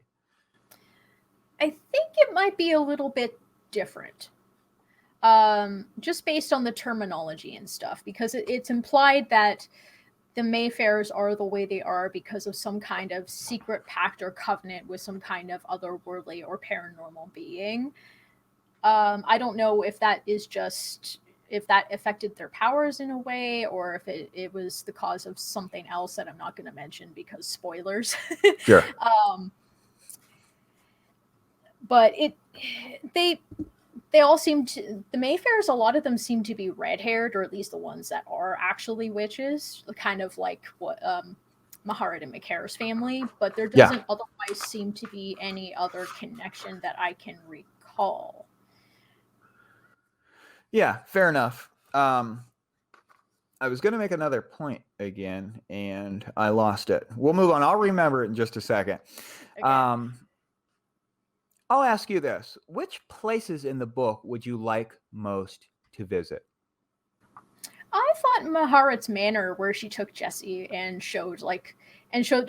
I think it might be a little bit different. Just based on the terminology and stuff, because it's implied that the Mayfairs are the way they are because of some kind of secret pact or covenant with some kind of otherworldly or paranormal being. I don't know if that is just if that affected their powers in a way, or if it was the cause of something else that I'm not going to mention because spoilers. Sure. um, but they they all seem to the Mayfairs. A lot of them seem to be red haired, or at least the ones that are actually witches, kind of like what Maharat and Makare's family. But there Yeah. doesn't otherwise seem to be any other connection that I can recall. Yeah, fair enough. I was going to make another point again, and I lost it. We'll move on. I'll remember it in just a second. Okay. Um, I'll ask you this: which places in the book would you like most to visit? I thought Maharat's manor, where she took Jessie and showed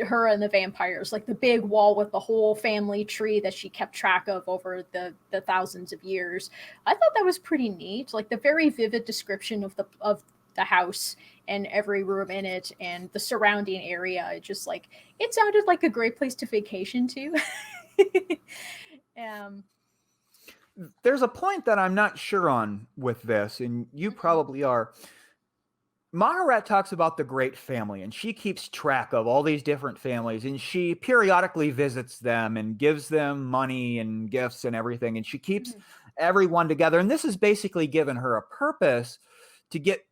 her and the vampires, like the big wall with the whole family tree that she kept track of over the thousands of years. I thought that was pretty neat. Like the very vivid description of the house and every room in it and the surrounding area. It sounded like a great place to vacation to. um There's a point that I'm not sure on with this, and you mhm, probably are. Maharat talks about the great family, and she keeps track of all these different families, and she periodically visits them and gives them money and gifts and everything, and she keeps mhm, everyone together. And this has basically given her a purpose to get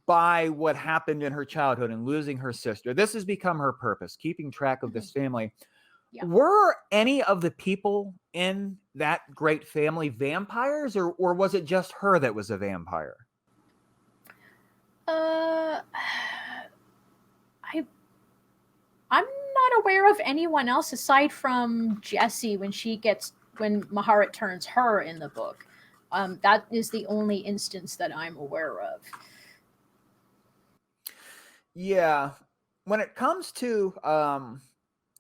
by what happened in her childhood and losing her sister. This has become her purpose, keeping track of mhm. this family. Yeah. Were any of the people in that great family vampires, or was it just her that was a vampire? Uh I I'm not aware of anyone else aside from Jessie when Maharat turns her in the book. That is the only instance that I'm aware of. Yeah. When it comes to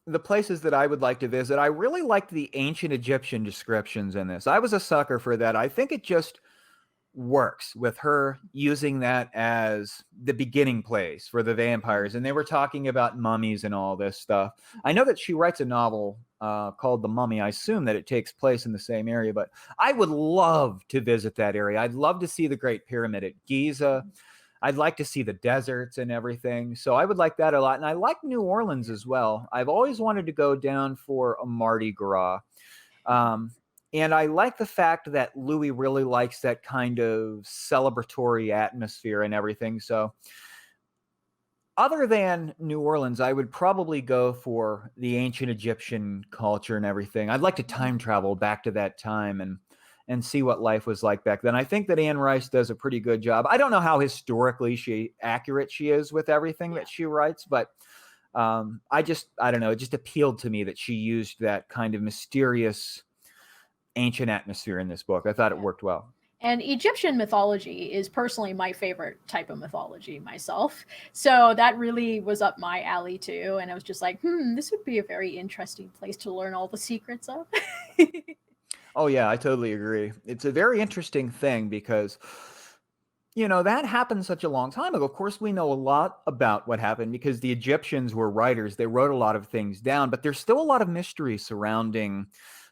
the places that I would like to visit, I really liked the ancient Egyptian descriptions in this. I was a sucker for that. I think it just works with her using that as the beginning place for the Mhm. vampires. And they were talking about mummies and all this stuff. I know that she writes a novel called The Mummy. I assume that it takes place in the same area, but I would love to visit that area. I'd love to see the Great Pyramid at Giza. Mhm. I'd like to see the deserts and everything. So I would like that a lot. And I like New Orleans Yeah. as well. I've always wanted to go down for a Mardi Gras. Mhm. Um, and I like the fact that Louis really likes that kind of celebratory atmosphere and everything. So, other than New Orleans, I would probably go for the ancient Egyptian culture and everything. I'd like to Mhm. time travel back to that time and see what life was like back then. I think that Anne Rice does a pretty good job. I don't know how historically she accurate she is with everything Yeah. that she writes, but I don't know. It just appealed to me that she used that kind of mysterious ancient atmosphere in this book. I thought it Yeah. worked well. And Egyptian mythology is personally my favorite type of mythology myself. So that really was up my alley too. And I was just like, this would be a very interesting place to learn all the secrets of. Oh yeah, I totally agree. It's a very interesting thing because that happened such a long time ago. Of course, we know a lot about what happened because the Egyptians were writers. They wrote a lot of things down, but there's still a lot of mystery surrounding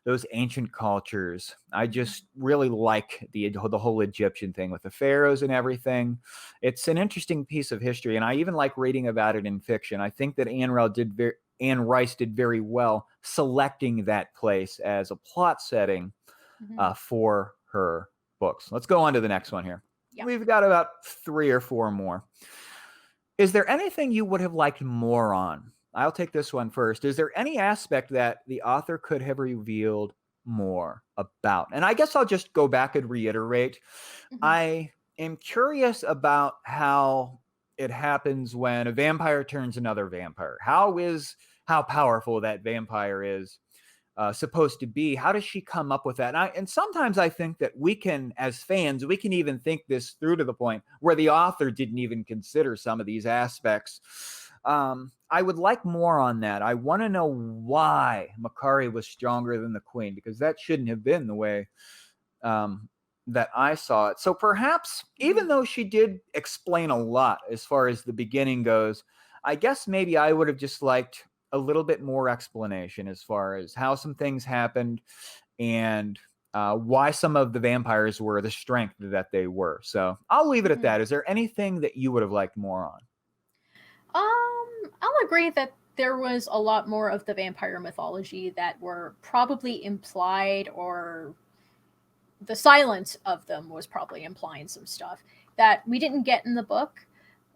those ancient cultures. I just really like the whole Egyptian thing with the pharaohs and everything. It's an interesting piece of history, and I even like reading about it in fiction. I think that Anne Rice did very well selecting that place as a plot setting for her books. Let's go on to the next one here. Yeah. We've got about 3 or 4 more. Is there anything you would have liked more on? I'll take this one first. Is there any aspect that the author could have revealed more about? And I guess I'll just go back and reiterate. I am curious about how it happens when a vampire turns another vampire. How powerful that vampire is supposed to be. How does she come up with that? And sometimes I think that we can, as fans, we can even think this through to the point where the author didn't even consider some of these aspects. I would like more on that. I want to know why Makari was stronger than the queen, because that shouldn't have been the way that I saw it. So perhaps, even though she did explain a lot as far as the beginning goes, I guess maybe I would have just liked a little bit more explanation as far as how some things happened and why some of the vampires were the strength that they were. So I'll leave it at that. Is there anything that you would have liked more on? I'll agree that there was a lot more of the vampire mythology that were probably implied, or the silence of them was probably implying some stuff that we didn't get in the book.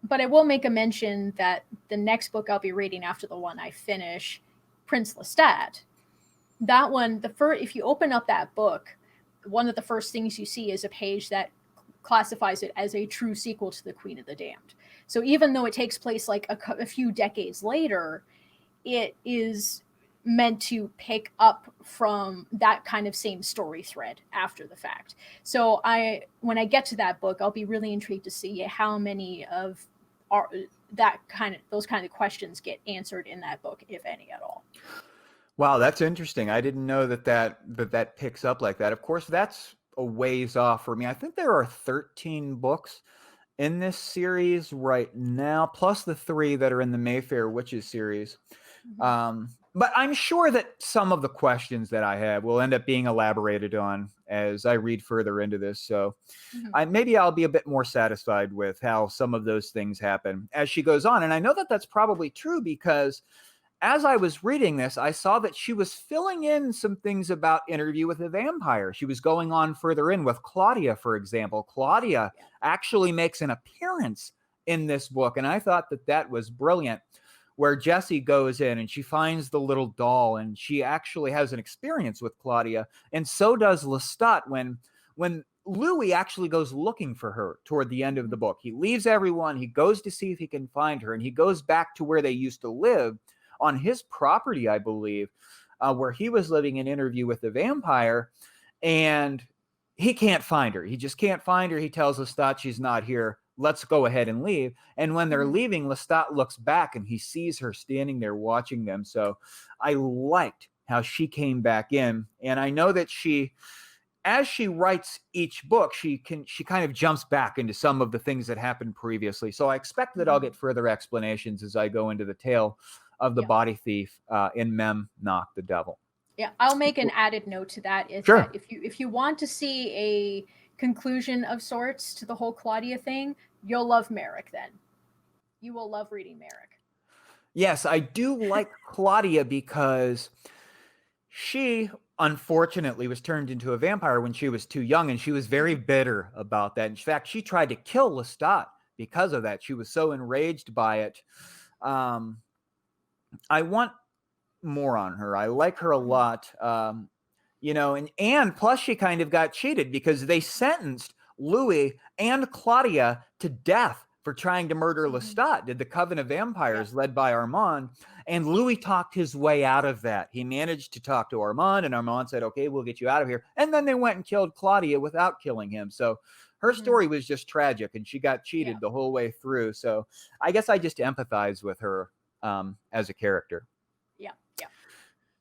But I will make a mention that the next book I'll be reading after the one I finish, Prince Lestat, that one, if you open up that book, one of the first things you see is a page that classifies it as a true sequel to The Queen of the Damned. So even though it takes place like a few decades later, it is meant to pick up from that kind of same story thread after the fact. So when I get to that book, I'll be really intrigued to see how many of those kind of questions get answered in that book, if any at all. Wow, that's interesting. I didn't know that picks up like that. Of course, that's a ways off for me. I think there are 13 books in this series right now, plus the 3 that are in the Mayfair Witches series. But I'm sure that some of the questions that I have will end up being elaborated on as I read further into this. So maybe I'll be a bit more satisfied with how some of those things happen as she goes on. And I know that that's probably true because as I was reading this, I saw that she was filling in some things about Interview with a Vampire. She was going on further in with Claudia, for example. Claudia actually makes an appearance in this book, and I thought that that was brilliant, where Jessie goes in and she finds the little doll, and she actually has an experience with Claudia, and so does Lestat when Louis actually goes looking for her toward the end of the book. He leaves everyone, he goes to see if he can find her, and he goes back to where they used to live on his property, I believe, where he was living in Interview with the Vampire, and he can't find her. He just can't find her. He tells Lestat she's not here. Let's go ahead and leave. And when they're leaving, Lestat looks back and he sees her standing there watching them. So I liked how she came back in. And I know that as she writes each book, she kind of jumps back into some of the things that happened previously. So I expect that I'll get further explanations as I go into the tale of the body thief in Mem Knock the Devil. Yeah, I'll make an added note to that. That if you want to see a conclusion of sorts to the whole Claudia thing, you'll love Merrick then. You will love reading Merrick. Yes, I do like Claudia because she unfortunately was turned into a vampire when she was too young, and she was very bitter about that. In fact, she tried to kill Lestat because of that. She was so enraged by it. I want more on her. I like her a lot. And plus she kind of got cheated because they sentenced Louis and Claudia to death for trying to murder Lestat, did the Coven of Vampires led by Armand. And Louis talked his way out of that. He managed to talk to Armand, and Armand said, okay, we'll get you out of here. And then they went and killed Claudia without killing him. So her story was just tragic, and she got cheated the whole way through. So I guess I just empathize with her as a character. Yeah.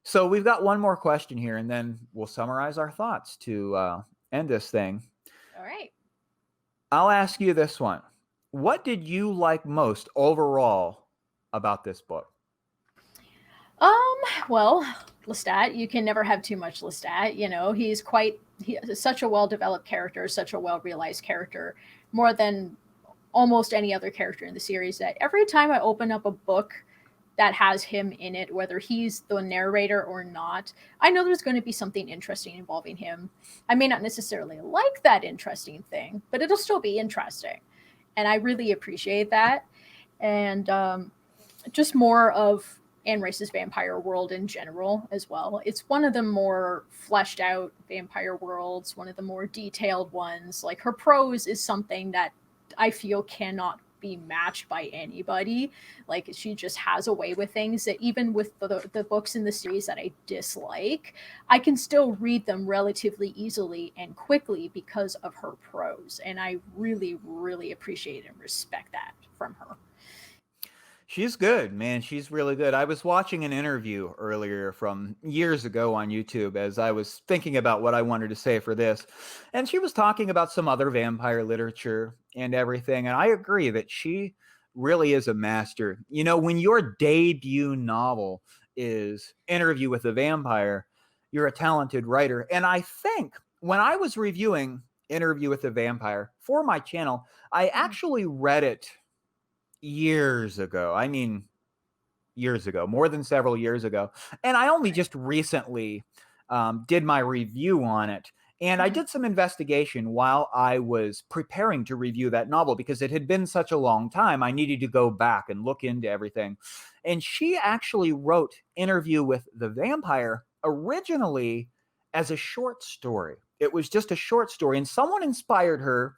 So we've got one more question here, and then we'll summarize our thoughts to end this thing. All right. I'll ask you this one. What did you like most overall about this book? Well, Lestat. You can never have too much Lestat. You know, he's such a well-developed character, such a well-realized character, more than almost any other character in the series, that every time I open up a book that has him in it, whether he's the narrator or not, I know there's going to be something interesting involving him. I may not necessarily like that interesting thing, but it'll still be interesting. And I really appreciate that. And just more of Anne Rice's vampire world in general as well. It's one of the more fleshed out vampire worlds, one of the more detailed ones. Like, her prose is something that I feel cannot be matched by anybody. Like, she just has a way with things that even with the books in the series that I dislike, I can still read them relatively easily and quickly because of her prose. And I really, really appreciate and respect that from her. She's good, man. She's really good. I was watching an interview earlier from years ago on YouTube as I was thinking about what I wanted to say for this. And she was talking about some other vampire literature and everything. And I agree that she really is a master. You know, when your debut novel is Interview with a Vampire, you're a talented writer. And I think when I was reviewing Interview with a Vampire for my channel, I actually read it years ago. I mean, years ago, more than several years ago. And I only just recently did my review on it. And I did some investigation while I was preparing to review that novel because it had been such a long time. I needed to go back and look into everything. And she actually wrote Interview with the Vampire originally as a short story. It was just a short story, and someone inspired her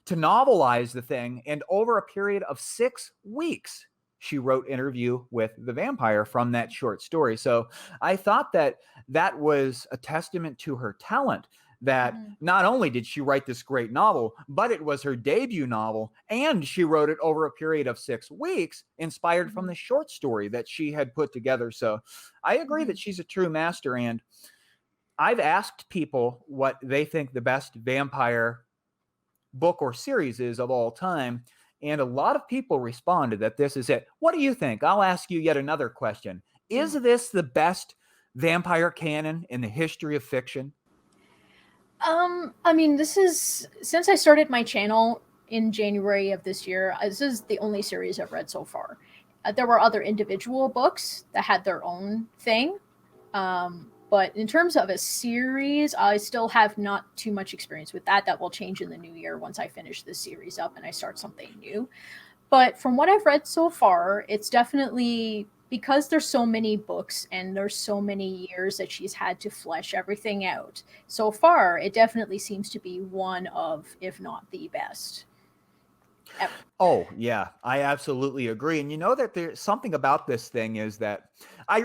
to novelize the thing. And over a period of 6 weeks, she wrote Interview with the Vampire from that short story. So I thought that that was a testament to her talent, that not only did she write this great novel, but it was her debut novel, and she wrote it over a period of 6 weeks, inspired from the short story that she had put together. So I agree that she's a true master. And I've asked people what they think the best vampire book or series is of all time, and a lot of people responded that this is it. What do you think? I'll ask you yet another question. Is this the best vampire canon in the history of fiction? I mean, this is, since I started my channel in January of this year, this is the only series I've read so far. There were other individual books that had their own thing. But in terms of a series, I still have not too much experience with that. That will change in the new year once I finish this series up and I start something new. But from what I've read so far, it's definitely, because there's so many books and there's so many years that she's had to flesh everything out. So far, it definitely seems to be one of, if not the best ever. Oh, yeah, I absolutely agree. And you know that there's something about this thing is that I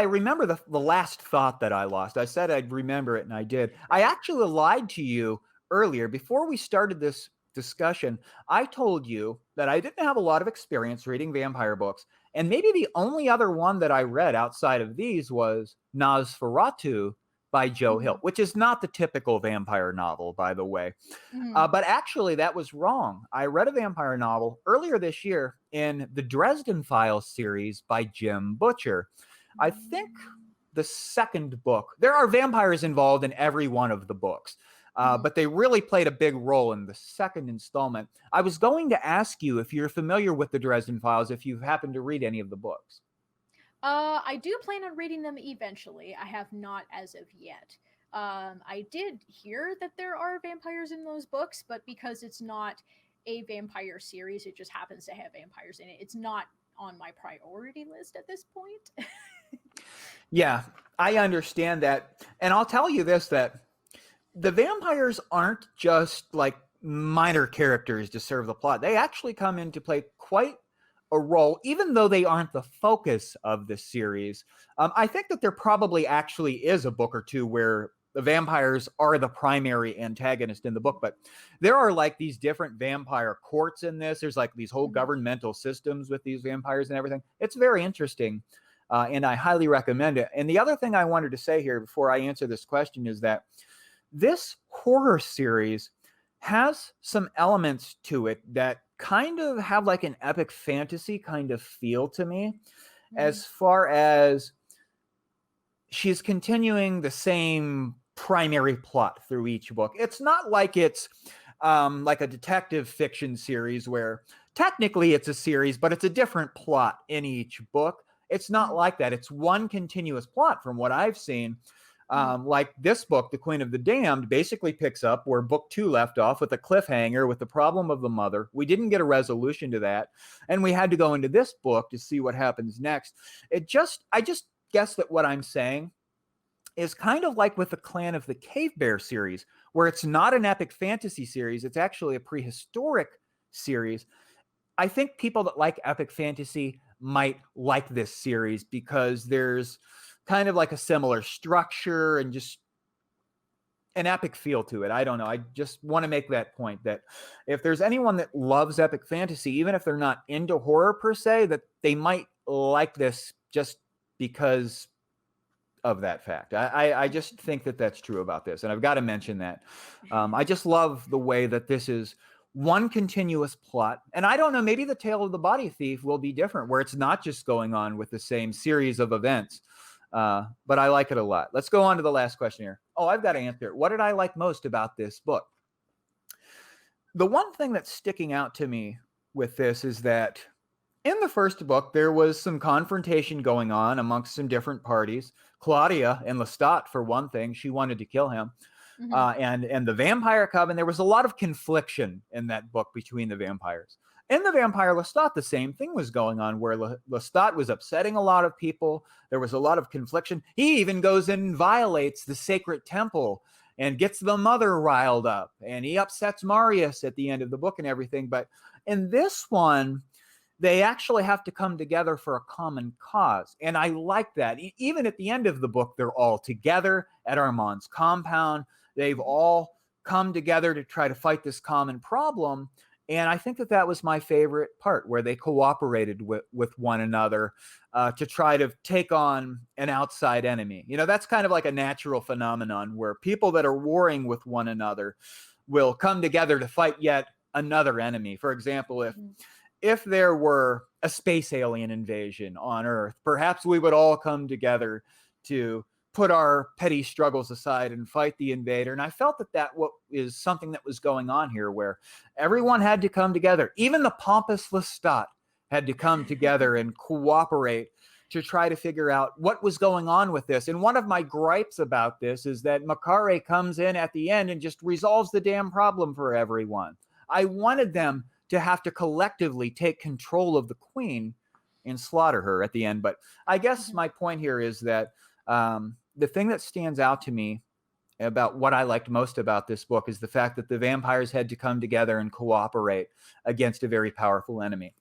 remember the last thought that I lost. I said I'd remember it, and I did. I actually lied to you earlier before we started this discussion. I told you that I didn't have a lot of experience reading vampire books, and maybe the only other one that I read outside of these was Nosferatu by Joe Hill, which is not the typical vampire novel, by the way. But actually, that was wrong. I read a vampire novel earlier this year in the Dresden Files series by Jim Butcher. I think the second book. There are vampires involved in every one of the books, but they really played a big role in the second installment. I was going to ask you if you're familiar with the Dresden Files, if you've happened to read any of the books. I do plan on reading them eventually. I have not as of yet. I did hear that there are vampires in those books, but because it's not a vampire series, it just happens to have vampires in it. It's not on my priority list at this point. Yeah, I understand that. And I'll tell you this, that the vampires aren't just like minor characters to serve the plot. They actually come into play quite a role, even though they aren't the focus of the series. I think that there probably actually is a book or two where the vampires are the primary antagonist in the book, but there are like these different vampire courts in this. There's like these whole governmental systems with these vampires and everything. It's very interesting, and I highly recommend it. And the other thing I wanted to say here before I answer this question is that this horror series has some elements to it that kind of have like an epic fantasy kind of feel to me, as far as she's continuing the same primary plot through each book. It's not like it's like a detective fiction series where technically it's a series, but it's a different plot in each book. It's not like that. It's one continuous plot from what I've seen. Like this book, The Queen of the Damned, basically picks up where book 2 left off with a cliffhanger with the problem of the mother. We didn't get a resolution to that, and we had to go into this book to see what happens next. I just guess that what I'm saying is kind of like with the Clan of the Cave Bear series, where it's not an epic fantasy series, it's actually a prehistoric series. I think people that like epic fantasy might like this series because there's kind of like a similar structure and just an epic feel to it. I don't know. I just want to make that point that if there's anyone that loves epic fantasy, even if they're not into horror per se, that they might like this just because of that fact. I just think that that's true about this. And I've got to mention that. I just love the way that this is one continuous plot. And I don't know, maybe the Tale of the Body Thief will be different, where it's not just going on with the same series of events. But I like it a lot. Let's go on to the last question here. Oh, I've got to answer it. What did I like most about this book? The one thing that's sticking out to me with this is that in the first book, there was some confrontation going on amongst some different parties. Claudia and Lestat, for one thing, she wanted to kill him. And the Vampire Coven, there was a lot of confliction in that book between the vampires. In the Vampire Lestat, the same thing was going on, where Lestat was upsetting a lot of people. There was a lot of confliction. He even goes and violates the sacred temple and gets the mother riled up. And he upsets Marius at the end of the book and everything. But in this one, they actually have to come together for a common cause. And I like that. Even at the end of the book, they're all together at Armand's compound. They've all come together to try to fight this common problem. And I think that that was my favorite part, where they cooperated with one another to try to take on an outside enemy. You know, that's kind of like a natural phenomenon where people that are warring with one another will come together to fight yet another enemy. For example, if there were a space alien invasion on Earth, perhaps we would all come together to put our petty struggles aside and fight the invader. And I felt that that is something that was going on here, where everyone had to come together. Even the pompous Lestat had to come together and cooperate to try to figure out what was going on with this. And one of my gripes about this is that Makare comes in at the end and just resolves the damn problem for everyone. I wanted them to have to collectively take control of the queen and slaughter her at the end. But I guess my point here is that the thing that stands out to me about what I liked most about this book is the fact that the vampires had to come together and cooperate against a very powerful enemy.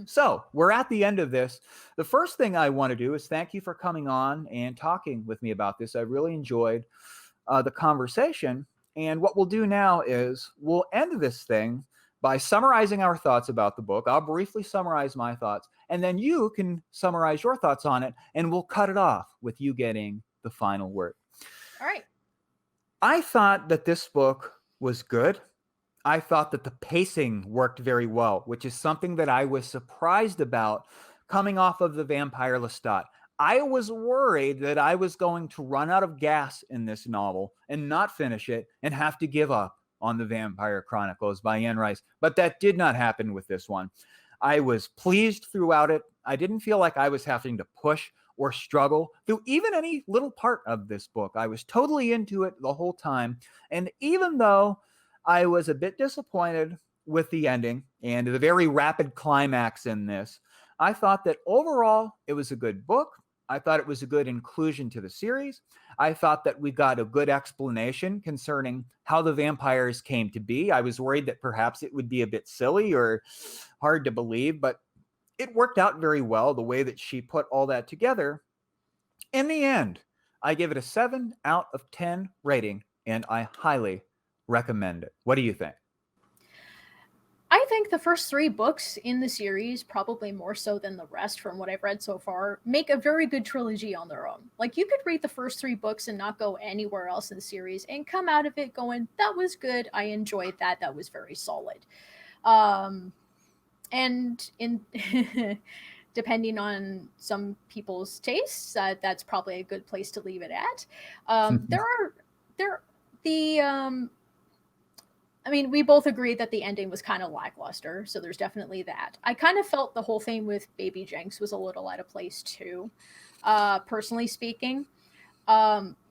So we're at the end of this. The first thing I want to do is thank you for coming on and talking with me about this. I really enjoyed the conversation. And what we'll do now is we'll end this thing by summarizing our thoughts about the book. I'll briefly summarize my thoughts, and then you can summarize your thoughts on it, and we'll cut it off with you getting the final word. All right. I thought that this book was good. I thought that the pacing worked very well, which is something that I was surprised about coming off of the Vampire Lestat. I was worried that I was going to run out of gas in this novel and not finish it and have to give up on the Vampire Chronicles by Anne Rice. But that did not happen with this one. I was pleased throughout it. I didn't feel like I was having to push or struggle through even any little part of this book. I was totally into it the whole time. And even though I was a bit disappointed with the ending and the very rapid climax in this, I thought that overall it was a good book. I thought it was a good inclusion to the series. I thought that we got a good explanation concerning how the vampires came to be. I was worried that perhaps it would be a bit silly or hard to believe, but it worked out very well, the way that she put all that together. In the end, I give it a 7 out of 10 rating, and I highly recommend it. What do you think? I think the first 3 books in the series, probably more so than the rest from what I've read so far, make a very good trilogy on their own. Like, you could read the first 3 books and not go anywhere else in the series and come out of it going, that was good, I enjoyed that, that was very solid. And in depending on some people's tastes, that's probably a good place to leave it at. There the I mean, we both agreed that the ending was kind of lackluster, so there's definitely that. I kind of felt the whole thing with Baby Jenks was a little out of place too, personally speaking,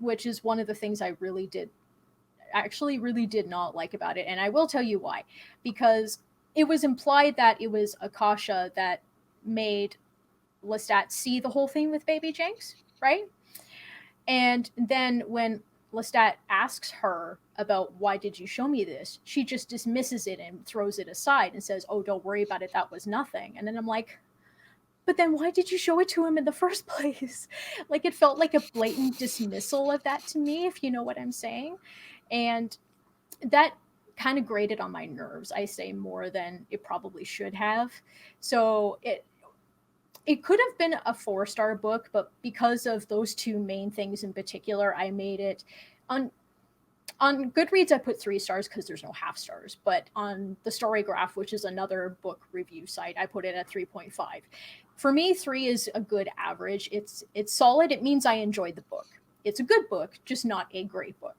which is one of the things I really did not like about it, and I will tell you why. Because it was implied that it was Akasha that made Lestat see the whole thing with Baby Jenks, right? And then when Lestat asks her about why did you show me this, she just dismisses it and throws it aside and says, "Oh, don't worry about it. That was nothing." And then I'm like, but then why did you show it to him in the first place? Like, it felt like a blatant dismissal of that to me, if you know what I'm saying. And that kind of grated on my nerves, I say, more than it probably should have. So it could have been a 4-star book, but because of those two main things in particular, I made it on Goodreads. I put 3 stars because there's no half stars, but on the Story Graph, which is another book review site, I put it at 3.5. For me, 3 is a good average. It's solid. It means I enjoyed the book. It's a good book, just not a great book.